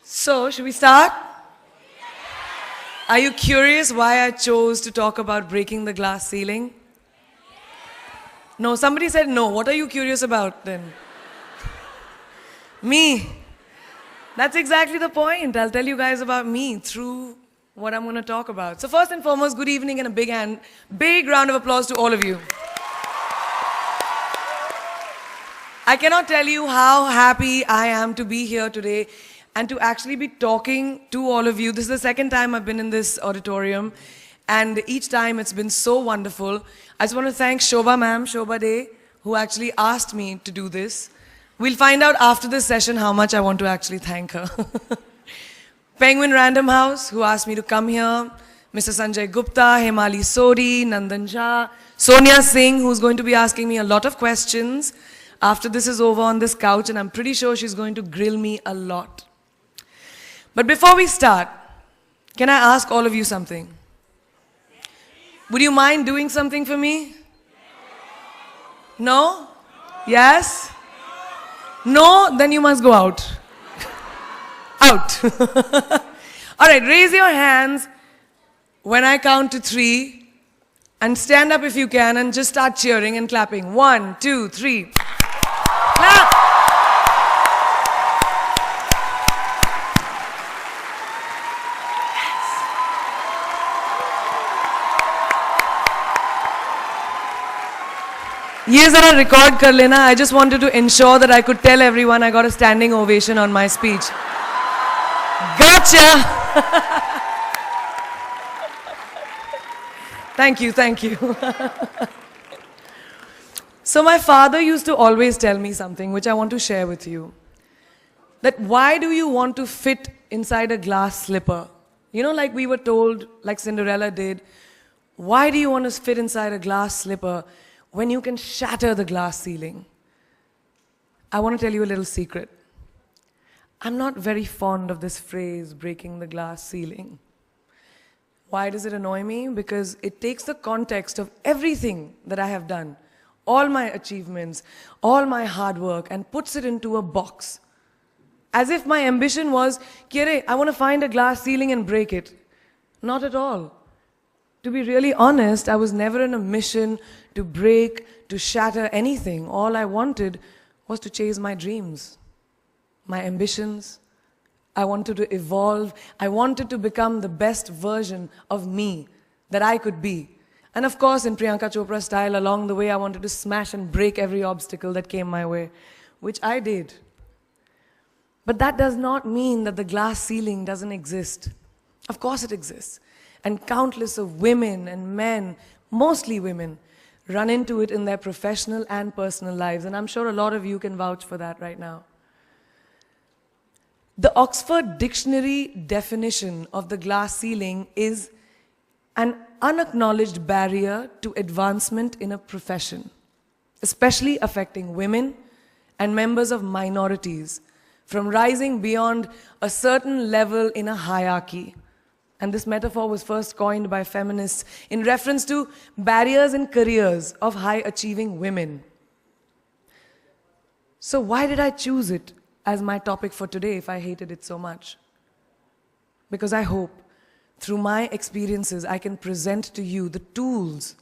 So, should we start? Are you curious why I chose to talk about breaking the glass ceiling? No, somebody said no. What are you curious about then? Me. That's exactly the point. I'll tell you guys about me through what I'm going to talk about. So first and foremost, good evening and a big round of applause to all of you. I cannot tell you how happy I am to be here today and to actually be talking to all of you. This is the second time I've been in this auditorium, and each time it's been so wonderful. I just want to thank Shobha ma'am, Shobha Day, who actually asked me to do this. We'll find out after this session how much I want to actually thank her. Penguin Random House, who asked me to come here. Mr. Sanjay Gupta, Hemali Sodi, Nandan Jha, Sonia Singh, who's going to be asking me a lot of questions after this is over on this couch, and I'm pretty sure she's going to grill me a lot. But before we start, can I ask all of you something? Would you mind doing something for me? No? Yes? No? Then you must go out. Out. All right, raise your hands when I count to 3 and stand up if you can and just start cheering and clapping. 1, 2, 3. Clap. ये जरा record कर लेना. I just wanted to ensure that I could tell everyone I got a standing ovation on my speech. Gotcha! Thank you, thank you. So my father used to always tell me something which I want to share with you. That why do you want to fit inside a glass slipper? You know, like we were told, like Cinderella did, why do you want to fit inside a glass slipper when you can shatter the glass ceiling? I want to tell you a little secret. I'm not very fond of this phrase, breaking the glass ceiling. Why does it annoy me? Because it takes the context of everything that I have done, all my achievements, all my hard work, and puts it into a box. As if my ambition was, Kire, I want to find a glass ceiling and break it. Not at all. To be really honest, I was never on a mission to break, to shatter anything. All I wanted was to chase my dreams, my ambitions. I wanted to evolve. I wanted to become the best version of me that I could be. And of course, in Priyanka Chopra style, along the way, I wanted to smash and break every obstacle that came my way, which I did. But that does not mean that the glass ceiling doesn't exist. Of course it exists. And countless of women and men, mostly women, run into it in their professional and personal lives. And I'm sure a lot of you can vouch for that right now. The Oxford Dictionary definition of the glass ceiling is an unacknowledged barrier to advancement in a profession, especially affecting women and members of minorities from rising beyond a certain level in a hierarchy. And this metaphor was first coined by feminists in reference to barriers in careers of high-achieving women. So why did I choose it as my topic for today if I hated it so much? Because I hope through my experiences I can present to you the tools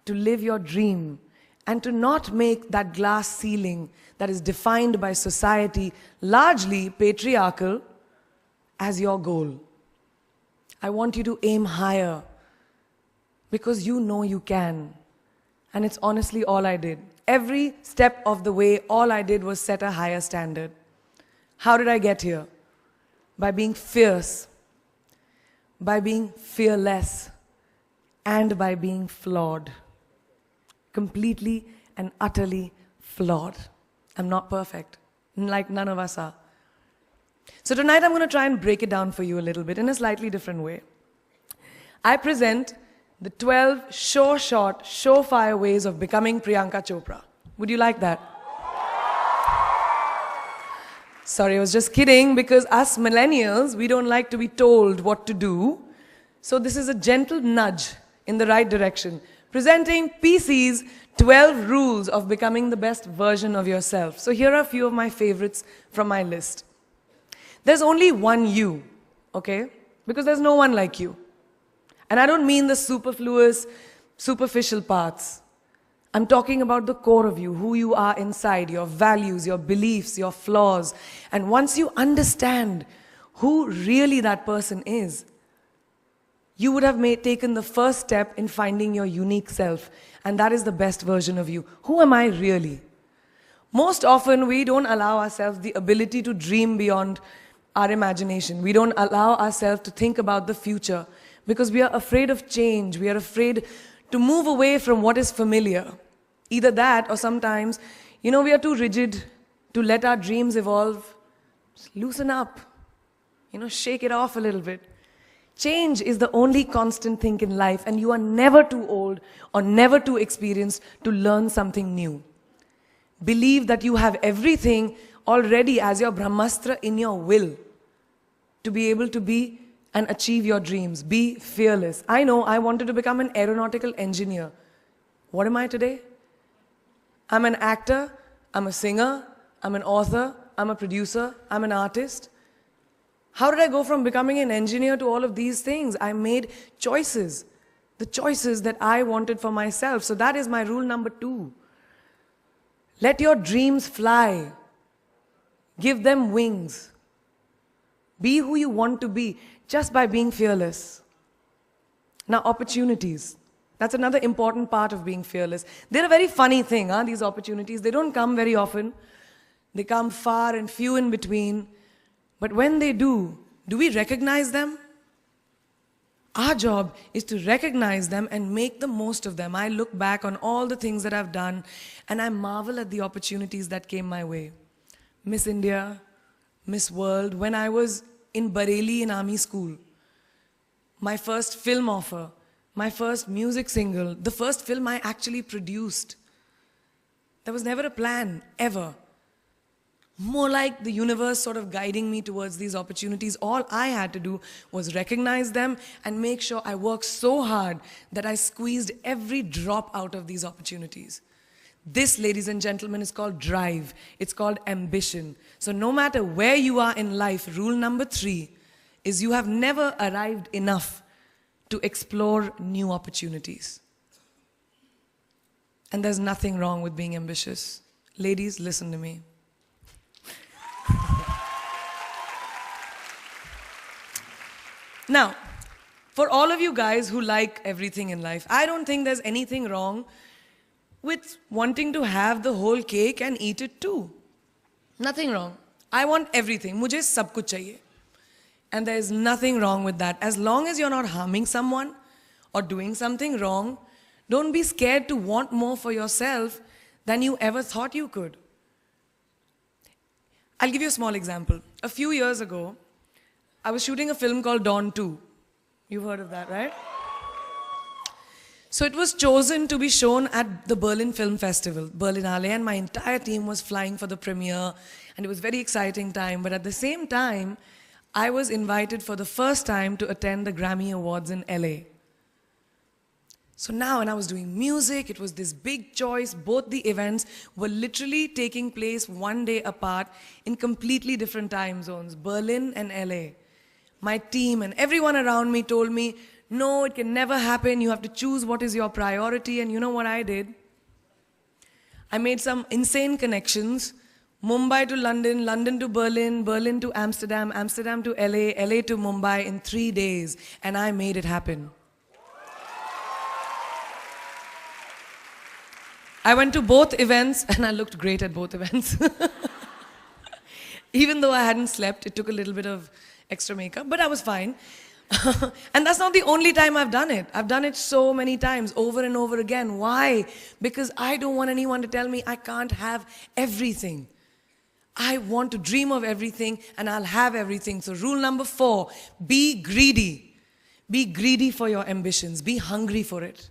to live your dream and to not make that glass ceiling that is defined by society, largely patriarchal, as your goal. I want you to aim higher because you know you can. And it's honestly all I did. Every step of the way, all I did was set a higher standard. How did I get here? By being fierce, by being fearless, and by being flawed. Completely and utterly flawed. I'm not perfect, like none of us are. So tonight I'm going to try and break it down for you a little bit in a slightly different way. I present the 12 sure-shot, surefire ways of becoming Priyanka Chopra. Would you like that? Sorry, I was just kidding, because us millennials, we don't like to be told what to do. So this is a gentle nudge in the right direction. Presenting PC's 12 rules of becoming the best version of yourself. So here are a few of my favorites from my list. There's only one you, okay? Because there's no one like you. And I don't mean the superfluous, superficial parts. I'm talking about the core of you, who you are inside, your values, your beliefs, your flaws. And once you understand who really that person is, you would have taken the first step in finding your unique self. And that is the best version of you. Who am I really? Most often, we don't allow ourselves the ability to dream beyond our imagination. We don't allow ourselves to think about the future because we are afraid of change. We are afraid to move away from what is familiar. Either that or sometimes, we are too rigid to let our dreams evolve. Just loosen up. Shake it off a little bit. Change is the only constant thing in life, and you are never too old or never too experienced to learn something new. Believe that you have everything already as your Brahmastra in your will to be able to be and achieve your dreams. Be fearless. I know I wanted to become an aeronautical engineer. What am I today? I'm an actor, I'm a singer, I'm an author, I'm a producer, I'm an artist. How did I go from becoming an engineer to all of these things? I made choices. The choices that I wanted for myself. So that is my rule number 2. Let your dreams fly. Give them wings. Be who you want to be just by being fearless. Now, opportunities. That's another important part of being fearless. They're a very funny thing, these opportunities. They don't come very often. They come far and few in between. But when they do we recognize them? Our job is to recognize them and make the most of them. I look back on all the things that I've done and I marvel at the opportunities that came my way. Miss India, Miss World, when I was in Bareilly in army school, my first film offer, my first music single, the first film I actually produced. There was never a plan, ever. More like the universe sort of guiding me towards these opportunities. All I had to do was recognize them and make sure I worked so hard that I squeezed every drop out of these opportunities. This, ladies and gentlemen, is called drive. It's called ambition. So no matter where you are in life, rule number 3 is you have never arrived enough to explore new opportunities. And there's nothing wrong with being ambitious. Ladies, listen to me. Now, for all of you guys who like everything in life, I don't think there's anything wrong with wanting to have the whole cake and eat it too. Nothing wrong. I want everything. Mujhe sab kuch chahiye. And there is nothing wrong with that. As long as you're not harming someone or doing something wrong, don't be scared to want more for yourself than you ever thought you could. I'll give you a small example. A few years ago, I was shooting a film called Dawn 2. You've heard of that, right? So it was chosen to be shown at the Berlin Film Festival, Berlinale, and my entire team was flying for the premiere, and it was a very exciting time. But at the same time, I was invited for the first time to attend the Grammy Awards in LA. So now, when I was doing music, it was this big choice. Both the events were literally taking place one day apart in completely different time zones, Berlin and LA. My team and everyone around me told me, no, it can never happen. You have to choose what is your priority. And you know what I did? I made some insane connections. Mumbai to London, London to Berlin, Berlin to Amsterdam, Amsterdam to LA, LA to Mumbai in 3 days. And I made it happen. I went to both events and I looked great at both events. Even though I hadn't slept, it took a little bit of extra makeup, but I was fine. And that's not the only time I've done it. I've done it so many times, over and over again. Why? Because I don't want anyone to tell me I can't have everything. I want to dream of everything and I'll have everything. So rule number 4, be greedy. Be greedy for your ambitions. Be hungry for it.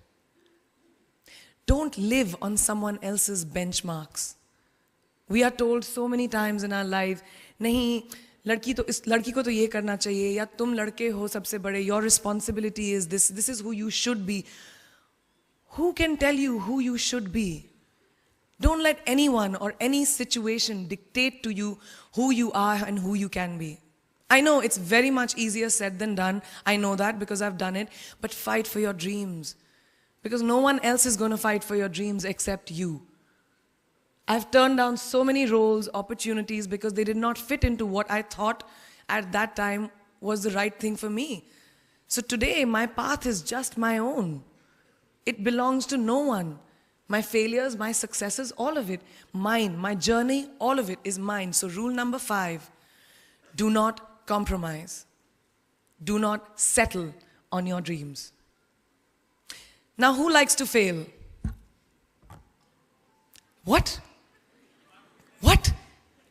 Don't live on someone else's benchmarks. We are told so many times in our life, nahi, लड़की को तो ये करना चाहिए, या तुम लड़के हो सबसे बड़े, your responsibility is this is who you should be. Who can tell you who you should be? Don't let anyone or any situation dictate to you who you are and who you can be. I know it's very much easier said than done. I know that because I've done it. But fight for your dreams. Because no one else is going to fight for your dreams except you. I've turned down so many roles, opportunities, because they did not fit into what I thought at that time was the right thing for me. So today, my path is just my own. It belongs to no one. My failures, my successes, all of it, mine. My journey, all of it is mine. So rule number 5, do not compromise. Do not settle on your dreams. Now, who likes to fail? What? What?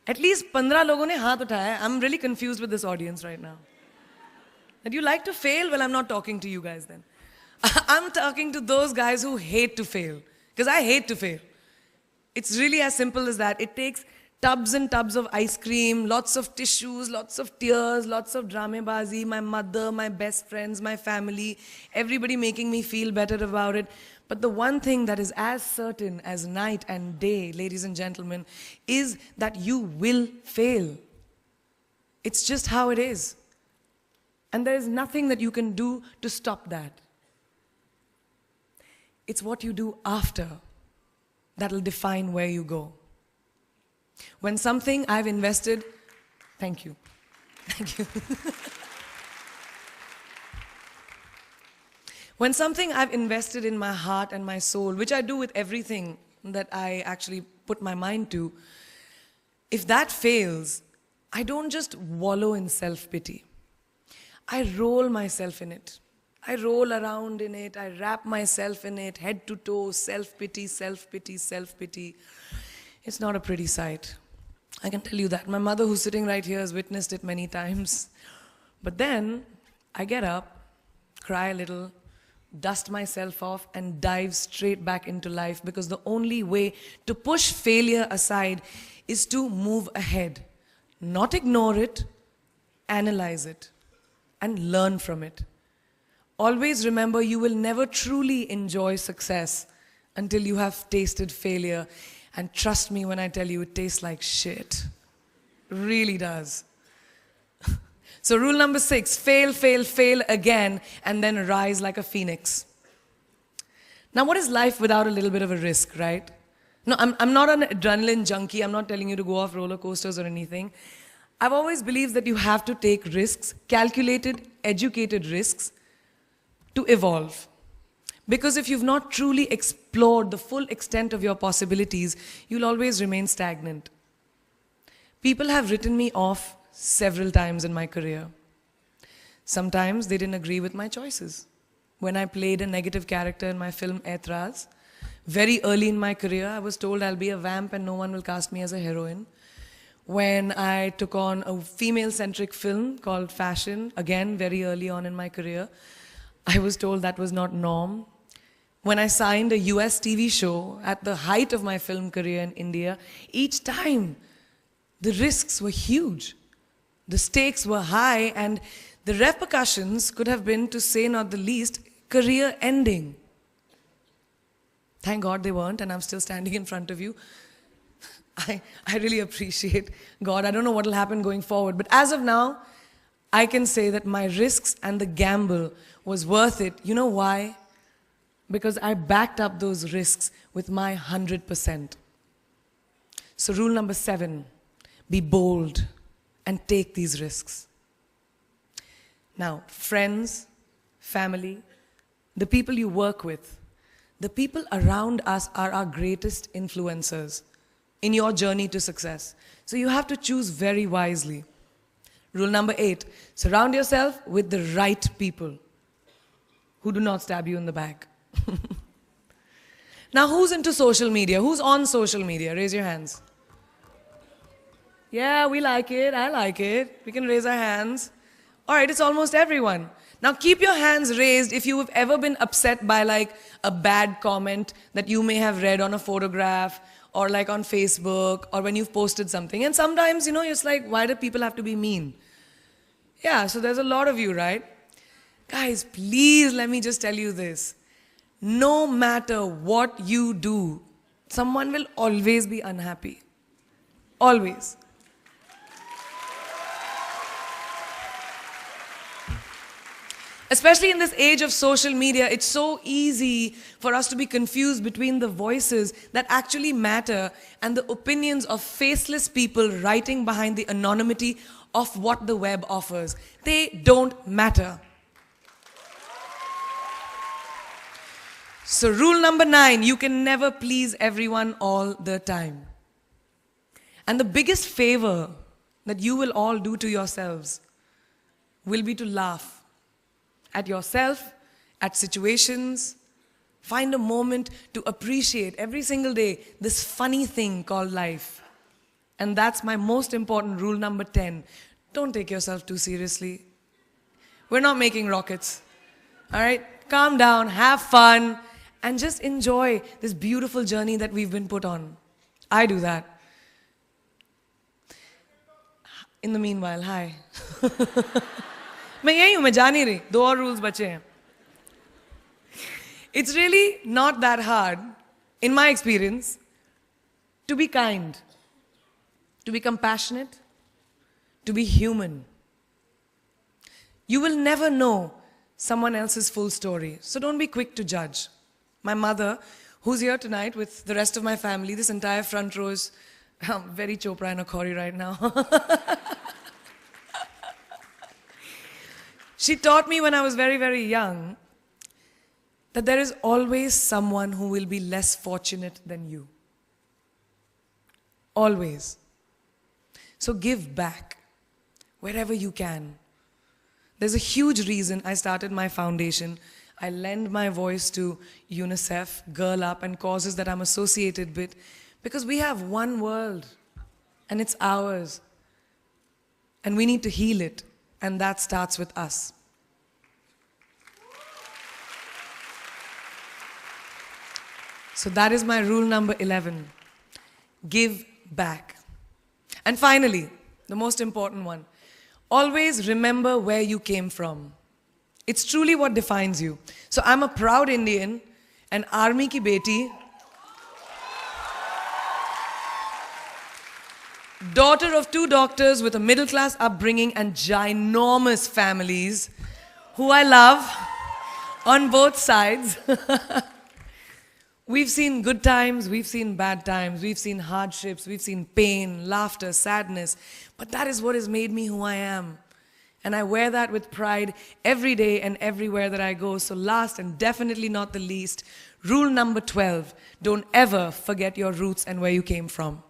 At least 15 लोगों ने हाथ उठाया. I'm really confused with this audience right now. That you like to fail? Well, I'm not talking to you guys then. I'm talking to those guys who hate to fail. Because I hate to fail. It's really as simple as that. It takes tubs and tubs of ice cream, lots of tissues, lots of tears, lots of dramabazi, my mother, my best friends, my family, everybody making me feel better about it. But the one thing that is as certain as night and day, ladies and gentlemen, is that you will fail. It's just how it is. And there is nothing that you can do to stop that. It's what you do after that will define where you go. When something I've invested, thank you. Thank you. When something I've invested in my heart and my soul, which I do with everything that I actually put my mind to, if that fails, I don't just wallow in self-pity. I roll myself in it. I roll around in it. I wrap myself in it, head to toe, self-pity, self-pity, self-pity. It's not a pretty sight. I can tell you that. My mother, who's sitting right here, has witnessed it many times. But then, I get up, cry a little, dust myself off, and dive straight back into life, because the only way to push failure aside is to move ahead. Not ignore it, analyze it, and learn from it. Always remember, you will never truly enjoy success until you have tasted failure. And trust me when I tell you, it tastes like shit. Really does. So rule number 6, fail, fail, fail again, and then rise like a phoenix. Now, what is life without a little bit of a risk, right? No, I'm not an adrenaline junkie. I'm not telling you to go off roller coasters or anything. I've always believed that you have to take risks, calculated, educated risks, to evolve. Because if you've not truly explored the full extent of your possibilities, you'll always remain stagnant. People have written me off several times in my career. Sometimes they didn't agree with my choices. When I played a negative character in my film Aitraz, very early in my career, I was told I'll be a vamp and no one will cast me as a heroine. When I took on a female-centric film called Fashion, again, very early on in my career, I was told that was not norm. When I signed a US TV show at the height of my film career in India, each time the risks were huge. The stakes were high, and the repercussions could have been, to say not the least, career ending. Thank God they weren't, and I'm still standing in front of you. I really appreciate God. I don't know what will happen going forward, but as of now, I can say that my risks and the gamble was worth it. You know why? Because I backed up those risks with my 100%. So rule number 7, be bold and take these risks. Now, friends, family, the people you work with, the people around us are our greatest influencers in your journey to success. So you have to choose very wisely. Rule number 8, surround yourself with the right people who do not stab you in the back. Now, who's into social media? Who's on social media? Raise your hands. Yeah, we like it. I like it. We can raise our hands. All right, it's almost everyone. Now, keep your hands raised if you have ever been upset by like a bad comment that you may have read on a photograph or like on Facebook or when you've posted something. And sometimes, you know, it's like, why do people have to be mean? Yeah, so there's a lot of you, right? Guys, please let me just tell you this. No matter what you do, someone will always be unhappy. Always. Especially in this age of social media, it's so easy for us to be confused between the voices that actually matter and the opinions of faceless people writing behind the anonymity of what the web offers. They don't matter. So rule number 9, you can never please everyone all the time. And the biggest favor that you will all do to yourselves will be to laugh at yourself, at situations. Find a moment to appreciate every single day this funny thing called life. And that's my most important rule number 10. Don't take yourself too seriously. We're not making rockets. All right? Calm down, have fun, and just enjoy this beautiful journey that we've been put on. I do that. In the meanwhile, hi. मैं यही हूँ, मैं जा नहीं रही, 2 और rules बचे हैं. It's really not that hard, in my experience, to be kind, to be compassionate, to be human. You will never know someone else's full story, so don't be quick to judge. My mother, who's here tonight with the rest of my family, this entire front row is very Chopra and Akhori right now. She taught me when I was very, very young that there is always someone who will be less fortunate than you. Always. So give back wherever you can. There's a huge reason I started my foundation. I lend my voice to UNICEF, Girl Up, and causes that I'm associated with, because we have one world and it's ours. And we need to heal it. And that starts with us. So that is my rule number 11. Give back. And finally, the most important one. Always remember where you came from. It's truly what defines you. So I'm a proud Indian, an army ki beti, daughter of 2 doctors with a middle-class upbringing and ginormous families who I love on both sides. We've seen good times, we've seen bad times, we've seen hardships, we've seen pain, laughter, sadness. But that is what has made me who I am. And I wear that with pride every day and everywhere that I go. So last and definitely not the least, rule number 12, don't ever forget your roots and where you came from.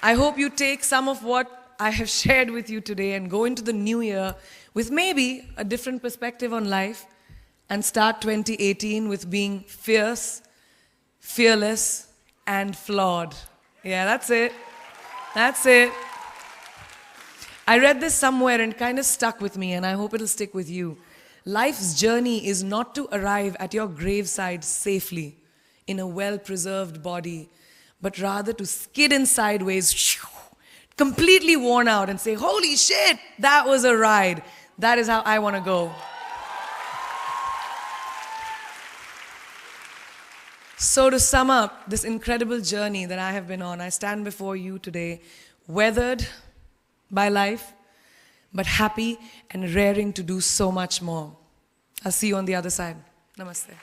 I hope you take some of what I have shared with you today and go into the new year with maybe a different perspective on life and start 2018 with being fierce, fearless, and flawed. Yeah, that's it. That's it. I read this somewhere and kind of stuck with me, and I hope it'll stick with you. Life's journey is not to arrive at your graveside safely in a well-preserved body, but rather to skid in sideways, completely worn out, and say, holy shit, that was a ride. That is how I want to go. So to sum up this incredible journey that I have been on, I stand before you today, weathered by life, but happy and raring to do so much more. I'll see you on the other side. Namaste.